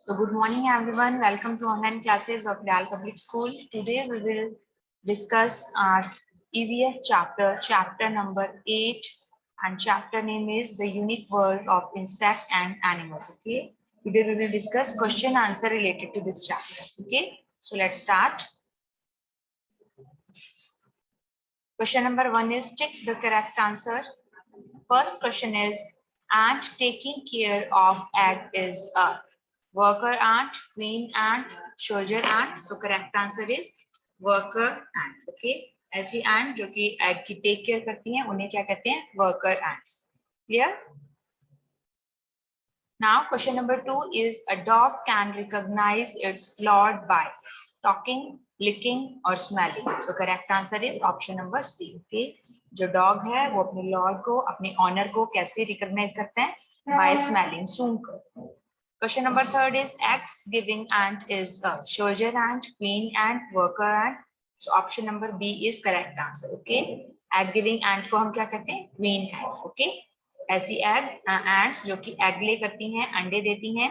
So good morning everyone. Welcome to online classes of Dal Public School. Today we will discuss our EVS chapter number 8, and chapter name is The Unique World of Insect and Animals. Okay. Today we will discuss question answer related to this chapter. Okay. So let's start. Question number 1 is tick the correct answer. First question is ant taking care of egg is a worker ant, queen ant, soldier ant. So correct answer is worker ant. Okay. ऐसी ant जो कि egg की take care करती हैं उन्हें क्या कहते हैं worker ants. Clear? Now question number 2 is a dog can recognize its lord by talking, licking or smelling. So correct answer is option number C. Okay. जो डॉग है वो अपने लॉर्ड को अपने ऑनर को कैसे रिकॉग्नाइज करता है बाय स्मेलिंग सूंघ कर. Question number 3 is eggs giving ant is a soldier ant, queen ant, worker ant. So option number B is correct answer. Okay. Egg giving ant को हम क्या कहते हैं queen ant. Okay. ऐसी एग एंट्स जो कि एग ले करती हैं अंडे देती हैं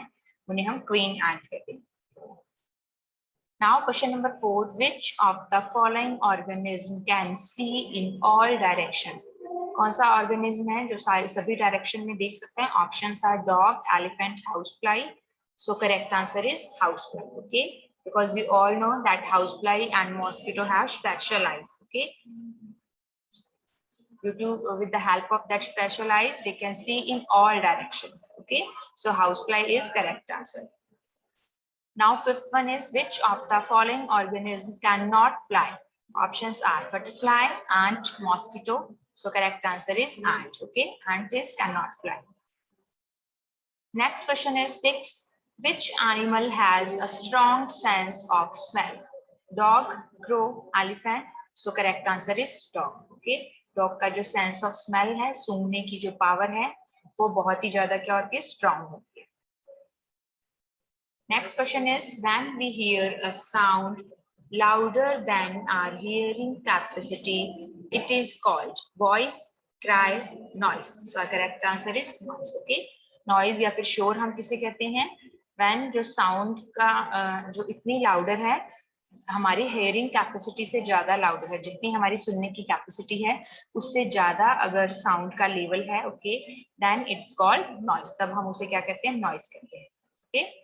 उन्हें हम क्वीन एंट कहते हैं. Now question number 4, which of the following organism can see in all directions? कौन सा ऑर्गेनिज्म है जो सारे सभी डायरेक्शन में देख सकते हैं? Options are dog, elephant, housefly. So correct answer is housefly. Okay, because we all know that housefly and mosquito have special eyes. Okay, due to with the help of that special eyes they can see in all directions. Okay, so housefly is correct answer. Now fifth one is which of the following organism cannot fly? Options are butterfly, ant, mosquito. So correct answer is ant. Okay, ant is cannot fly. Next question is 6. Which animal has a strong sense of smell? Dog, crow, elephant. So correct answer is dog. Okay, dog का जो sense of smell है, सूंघने की जो power है, वो बहुत ही ज्यादा क्या होती है strong होती है. Next question is when we hear a sound louder than our hearing capacity, it is called voice, cry, noise. So our correct answer is noise. Okay, noise या फिर शोर हम किसे कहते हैं? when जो sound का जो इतनी louder है हमारी हेयरिंग कैपेसिटी से ज्यादा लाउडर है, जितनी हमारी सुनने की कैपेसिटी है उससे ज्यादा अगर साउंड का लेवल है, okay, then it's called noise. तब हम उसे क्या कहते हैं? नॉइज कहते हैं. Okay.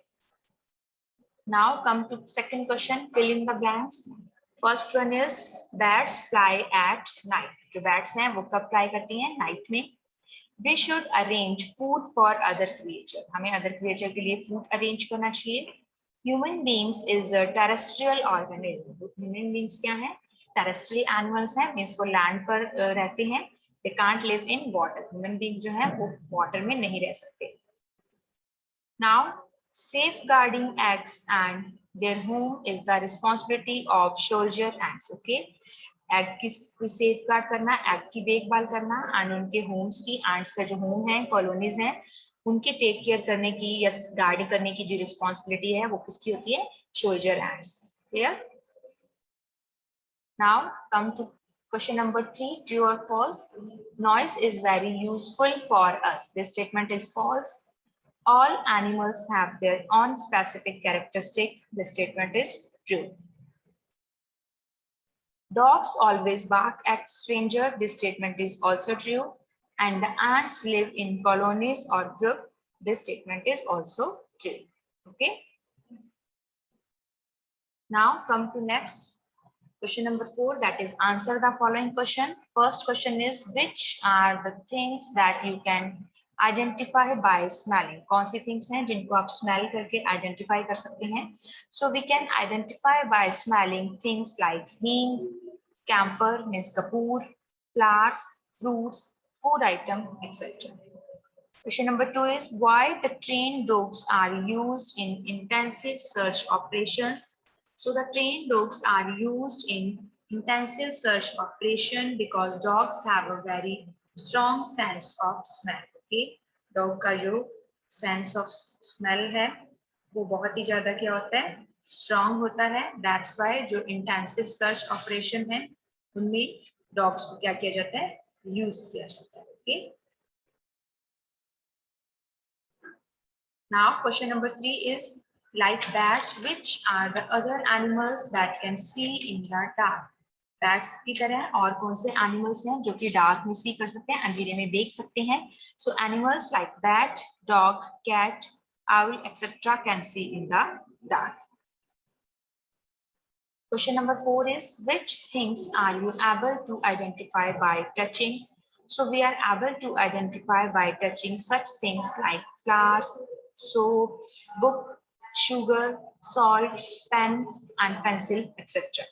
Now come to second question, fill in the blanks. First one is bats fly at night. जो bats हैं वो कब fly करती हैं? Night में. We should arrange food for other creature. हमें other creature के लिए food arrange करना चाहिए. Human beings is a terrestrial organism. Human beings क्या है? Terrestrial animals हैं, means वो land पर रहते हैं. They can't live in water. Human beings जो है वो water में नहीं रह सकते. Now safeguarding eggs and their home is the responsibility of soldier ants. Okay, egg की सेफ गार्ड करना, एग की देखभाल करना एंड उनके होम्स की, एंड्स का जो होम है, कॉलोनीज हैं, उनकी टेक केयर करने की या गार्ड करने की जो रिस्पॉन्सिबिलिटी है वो किसकी होती है? Soldier ants. Clear? Now come to question number 3, true or false. Noise is very useful for us. This statement is false. All animals have their own specific characteristic. The statement is true. Dogs always bark at strangers. This statement is also true. And the ants live in colonies or group. This statement is also true. Okay. Now come to next question number 4, that is answer the following question. First question is which are the things that you can identify by smelling? कौन सी things हैं जिनको आप smell करके identify कर सकते हैं? So we can identify by smelling things like hing, camphor means kapoor, flowers, fruits, food item, etc. Question number 2 is why the trained dogs are used in intensive search operations. So the trained dogs are used in intensive search operation because dogs have a very strong sense of smell. Okay, dog का जो sense of smell है वो बहुत ही ज्यादा क्या होता है? Strong होता है. That's why जो intensive search operation है उनमें dogs को क्या किया जाता है? Use किया जाता है. Okay. Now question number 3 is like bats, which are the other animals that can see in the dark. Bats की तरह और कौन से animals हैं जो कि dark में see कर सकते हैं, अंधेरे में देख सकते हैं. So animals like bat, dog, cat, owl, etc. can see in the dark. Question number 4 is, which things are you able to identify by touching? So we are able to identify by touching such things like flowers, soap, book, sugar, salt, pen and pencil, etc.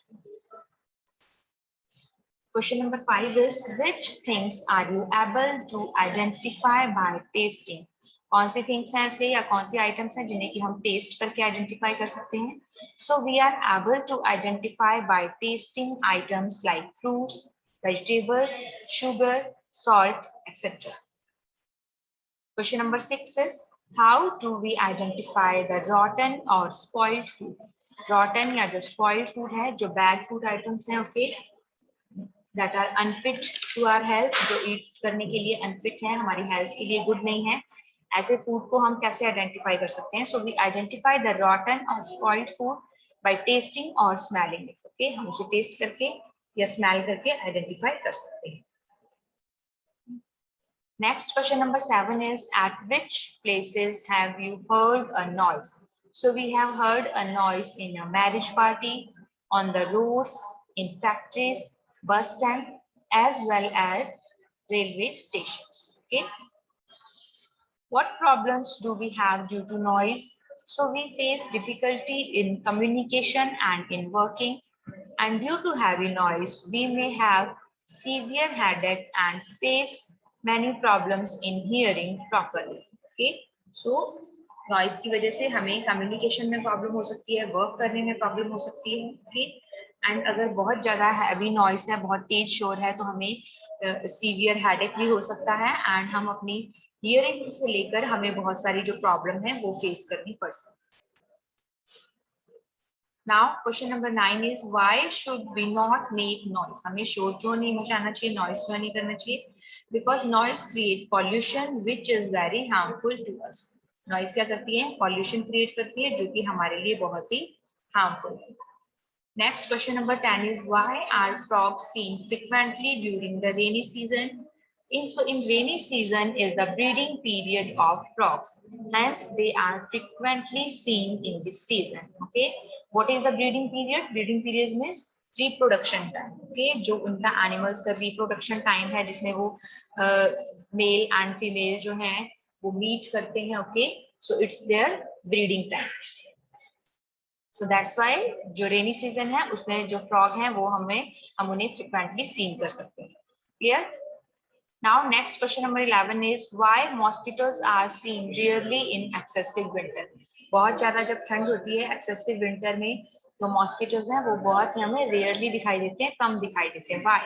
Question number 5 is, which things are you able to identify by tasting? कौन see things हैं ऐसे या कौन सी items हैं जिन्हें कि हम test करके आइडेंटिफाई कर सकते हैं? So we are able to identify by tasting items like fruits, vegetables, sugar, salt, etc. Question number 6 is, how do we identify the rotten or spoiled food? Rotten या जो spoiled food है, जो bad food items हैं, okay, that are unfit to our health, जो eat करने के लिए unfit है, हमारी health के लिए good नहीं है, ऐसे food को हम कैसे identify कर सकते हैं? So we identify the rotten or spoiled food by tasting or smelling it. Okay, हम उसे taste करके या smell करके identify कर सकते हैं. Next question number 7 is, at which places have you heard a noise? So we have heard a noise in a marriage party, on the roads, in factories, bus stand, as well as railway stations. Okay. What problems do we have due to noise? So we face difficulty in communication and in working, and due to heavy noise, we may have severe headache and face many problems in hearing properly. Okay, so noise की वजह से हमें communication में problem हो सकती है, work करने में problem हो सकती है. Okay, and अगर बहुत ज़्यादा heavy noise है, बहुत तेज शोर है, तो हमें severe headache भी हो सकता है, and हम अपनी hearing से लेकर हमें बहुत सारी जो problem है वो face करनी पड़ सकती है. Now question number 9 is, why should we not make noise? हमें शोर क्यों नहीं मचाना चाहिए, noise क्यों नहीं करना चाहिए? Because noise create pollution which is very harmful to us. Noise क्या करती है? Pollution create करती है जो कि हमारे लिए बहुत ही harmful है. Next question number 10 is, why are frogs seen frequently during the rainy season? In rainy season is the breeding period of frogs. Hence, they are frequently seen in this season. Okay. What is the breeding period? Breeding period means reproduction time. Okay. जो उनका animals का reproduction time है जिसमें वो male and female जो हैं वो meet करते हैं. Okay. So it's their breeding time. So that's why जो rainy season है उसमें जो frog हैं वो हम उन्हें frequently seen कर सकते हैं. Clear? Now next question number 11 is, why mosquitoes are seen rarely in excessive winter? बहुत ज्यादा जब ठंड होती है excessive winter में तो mosquitoes हैं वो बहुत ही हमें rarely दिखाई देते हैं, कम दिखाई देते हैं. Why?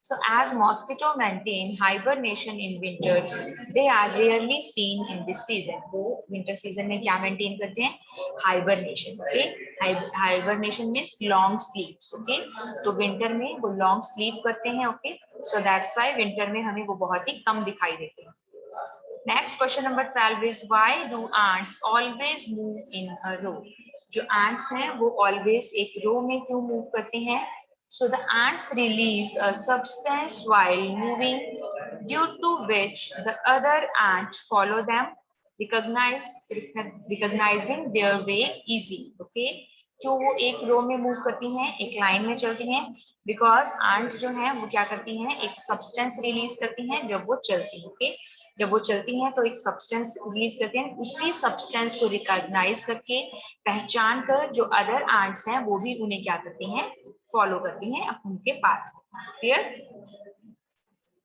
So as mosquito maintain hibernation in winter, they are rarely seen in this season. वो winter season में क्या maintain करते हैं? Hibernation. Okay? Hibernation means long sleeps. Okay? तो winter में वो long sleep करते हैं. Okay? So that's why winter में हमें वो बहुत ही कम दिखाई देते हैं. Next question number 12 is, why do ants always move in a row? जो ants हैं वो always एक row में क्यों move करते हैं? So the ants release a substance while moving, due to which the other ant follow them, recognizing their way easily. Okay? जो वो एक रो में मूव करती हैं, एक लाइन में चलती हैं, बिकॉज आंट जो है वो क्या करती हैं, एक सब्सटेंस रिलीज करती हैं जब वो चलती है. ओके, जब वो चलती हैं तो एक सब्सटेंस रिलीज करती हैं, उसी सब्सटेंस को रिकॉग्नाइज करके पहचान कर जो अदर आंट्स हैं वो भी उन्हें क्या करती हैं, फॉलो करती हैं उनके path. Clear?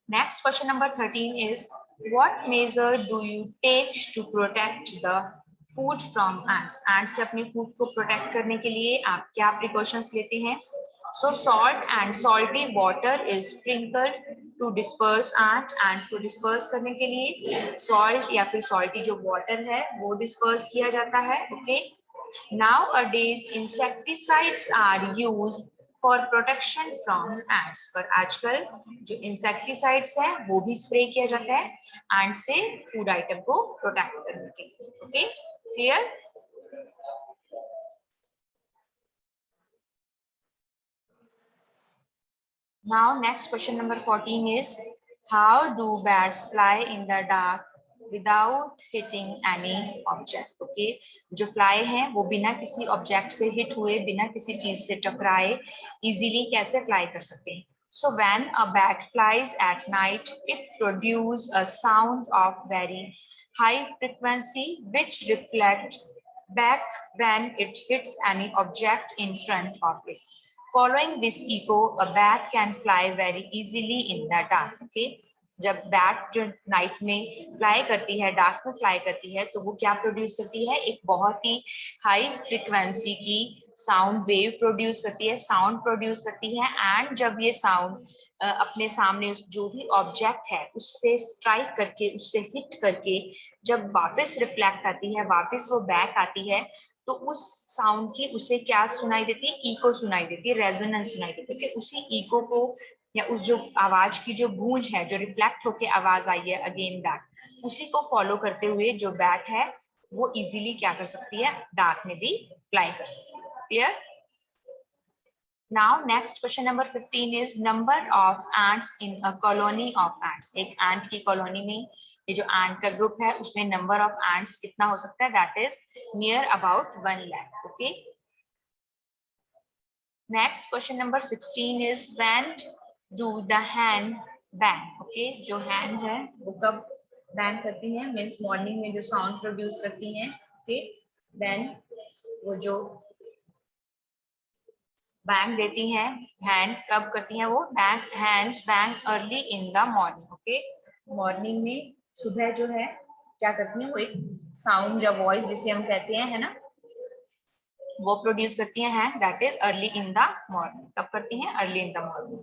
Next question number 13 is, what measure do you take to protect the food from ants? ants से अपने फूड को प्रोटेक्ट करने के लिए आप क्या प्रिकॉशंस लेते हैं? So salt and salty water is sprinkled to disperse ant, ant को disperse करने के लिए salt या फिर salty जो water है वो disperse किया जाता है. Okay. Nowadays insecticides are used for protection from ants. पर आजकल जो insecticides है वो भी spray किया जाता है ant से food item को protect करने के लिए. Okay, clear? Now next question number 14 is, how do bats fly in the dark without hitting any object? Okay, जो fly हैं वो बिना किसी object से hit हुए, बिना किसी चीज से टकराए easily कैसे fly कर सकते हैं? So when a bat flies at night, it produces a sound of very high frequency which reflects back when it hits any object in front of it. Following this echo, a bat can fly very easily in the dark. Okay, जब bat जो night में fly करती है, dark में fly करती है, तो वो क्या प्रोड्यूस करती है? एक बहुत ही हाई फ्रिक्वेंसी की साउंड वेव प्रोड्यूस करती है, साउंड प्रोड्यूस करती है। एंड जब ये साउंड अपने सामने जो भी ऑब्जेक्ट है उससे स्ट्राइक करके, उससे हिट करके जब वापस रिफ्लेक्ट आती है, वापस वो बैक आती है, तो उस साउंड की उसे क्या सुनाई देती है? इको सुनाई देती है, रेजोनेंस सुनाई देती है। कि उसी इको को या उस जो आवाज की जो गूंज है, जो रिफ्लेक्ट होके आवाज आई है अगेन बैक, उसी को फॉलो करते हुए जो बैट है वो इजीली क्या कर सकती है? डार्क में भी फ्लाई कर सकती है। Clear? Now next question number 15 is number of ants in a colony of ants. एक ant की colony में ये जो ant का group है उसमें number of ants कितना हो सकता है? That is near about 1 lakh. Okay. Next question number 16 is when do the hen bang? Okay, जो hen है वो कब bang करती है? Means morning में जो sound produce करती हैं. Okay. Then वो जो बैंक देती हैं, हैंड कब करती हैं? वो bank hands bank early in the morning. Okay, morning में सुबह जो है क्या करती हैं? वो एक साउंड या वॉइस जिसे हम कहते हैं, है ना, वो प्रोड्यूस करती हैं, that is early in the morning. कब करती हैं? Early in the morning.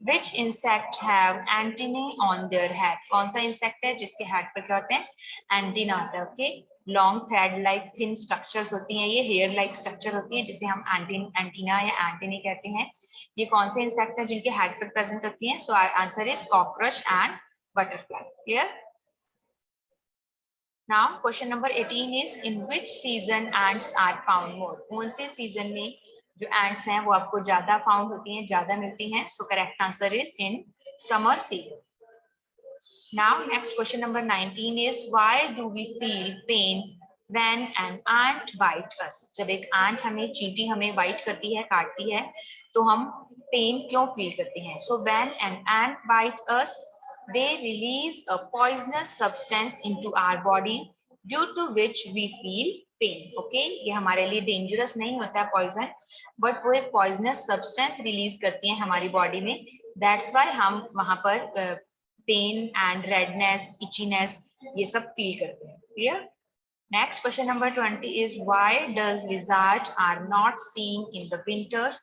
Which insect have antennae on their head? कौन सा इंसेक्ट है जिसके हेड पर क्या होते हैं? एंटीना होता है। Okay, long thread like thin structures होती हैं, ये हेयर लाइक स्ट्रक्चर होती है जिसे हम एंटीना या एंटीने कहते हैं। ये कौन से इंसेक्ट है जिनके हेड पर प्रेजेंट होती हैं? So answer is cockroach and butterfly. Clear? Now question number 18 is, in which season ants are found more? कौन से सीजन में जो ants हैं वो आपको ज्यादा फाउंड होती हैं, ज्यादा मिलती हैं? So correct answer is in summer season. Now next question number 19 is, why do we feel pain when an ant bite us? जब एक ant हमें, चींटी हमें बाइट करती है, काटती है, तो हम पेन क्यों फील करते हैं? So when an ant bite us, they release a poisonous substance into our body due to which we feel pain. Okay, ये हमारे लिए डेंजरस नहीं होता है पॉइजन, बट वो एक पॉइजनस सब्सटेंस रिलीज करती है हमारी बॉडी में। दैट्स वाई हम वहां पर पेन एंड रेडनेस, इचीनेस ये सब फील करते हैं। Clear? Next question number 20 is, why does lizards are not seen in the winters?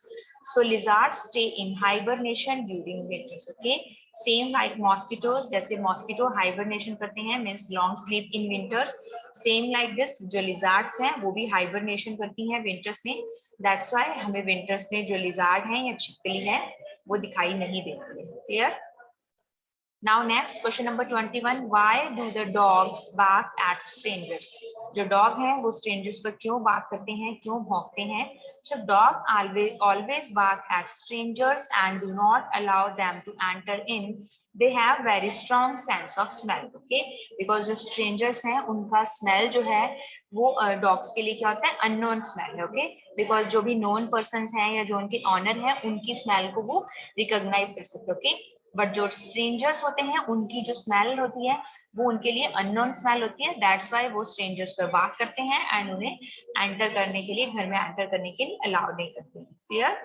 So lizards stay in hibernation during winters. Okay, same like mosquitoes, जैसे mosquito hibernation करते हैं, means long sleep in winters. Same like this, जो lizards हैं वो भी hibernation करती हैं winters में. That's why हमें winters में जो lizard हैं या छिपकली हैं वो दिखाई नहीं देती है। Clear? Now next question number 21, why do the dogs bark at strangers? जो डॉग हैं वो स्ट्रेंजर्स पर क्यों बात करते हैं, क्यों भौंकते हैं? So dog always bark at strangers and do not allow them to enter in. They have very strong sense of smell. Okay, because जो strangers हैं उनका smell जो है वो dogs के लिए क्या होता है? Unknown smell है। Okay, because जो भी known persons हैं या जो उनके ऑनर हैं उनकी smell को वो recognize कर सकते हैं। Okay, बट जो स्ट्रेंजर्स होते हैं उनकी जो स्मेल होती है वो उनके लिए अननोन स्मेल होती है। दैट्स वाई वो स्ट्रेंजर्स पर बात करते हैं एंड उन्हें एंटर करने के लिए, घर में एंटर करने के लिए अलाउ नहीं करते हैं। Clear?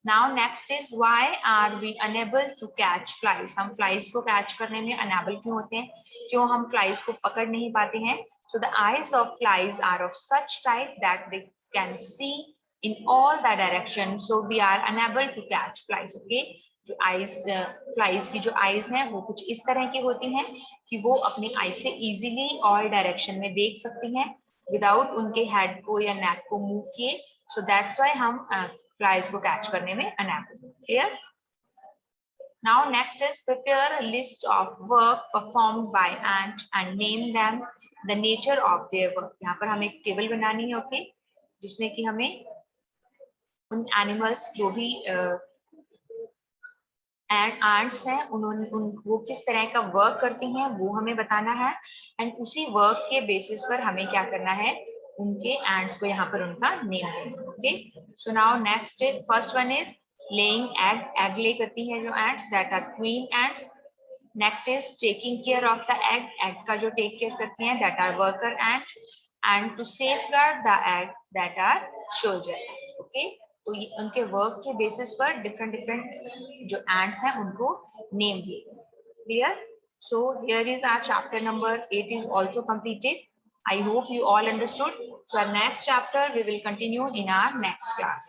Now next is, why are we unable to catch flies? हम फ्लाइज को कैच करने में अनेबल क्यों होते हैं? क्यों हम फ्लाइज को पकड़ नहीं पाते हैं? So the eyes of flies are of such type that they can see in all the direction, so we are unable to catch flies. Okay, जो आईज फ्लाइज की जो आईज हैं वो कुछ इस तरह की होती हैं कि वो अपनी आई से इजीली ऑल डायरेक्शन में देख सकती हैं विदाउट उनके हेड को या नेक को मूव किए। सो दैट्स व्हाई हम फ्लाइज को कैच करने में unable. Clear? Now next is, prepare a list of work performed by ant and name them the nature of their work. यहाँ पर हमें एक टेबल बनानी है। ओके, जिसमें कि हमें उन एनिमल्स जो भी एंट्स हैं उन्होंने वो किस तरह का वर्क करती हैं वो हमें बताना है, एंड उसी वर्क के बेसिस पर हमें क्या करना है, उनके एंट्स को यहाँ पर उनका नेम देना। Okay, so now next first one is laying egg, egg lay करती है जो ants, that are queen ants. Next is taking care of the egg, egg का जो टेक केयर करती हैं that are worker ant, and to safeguard the egg that are soldier. Okay, तो ये उनके वर्क के बेसिस पर डिफरेंट डिफरेंट जो एंट्स हैं उनको नेम दिए। Clear? So here is our chapter number 8 is also completed. I hope you all understood. So our next chapter we will continue in our next class.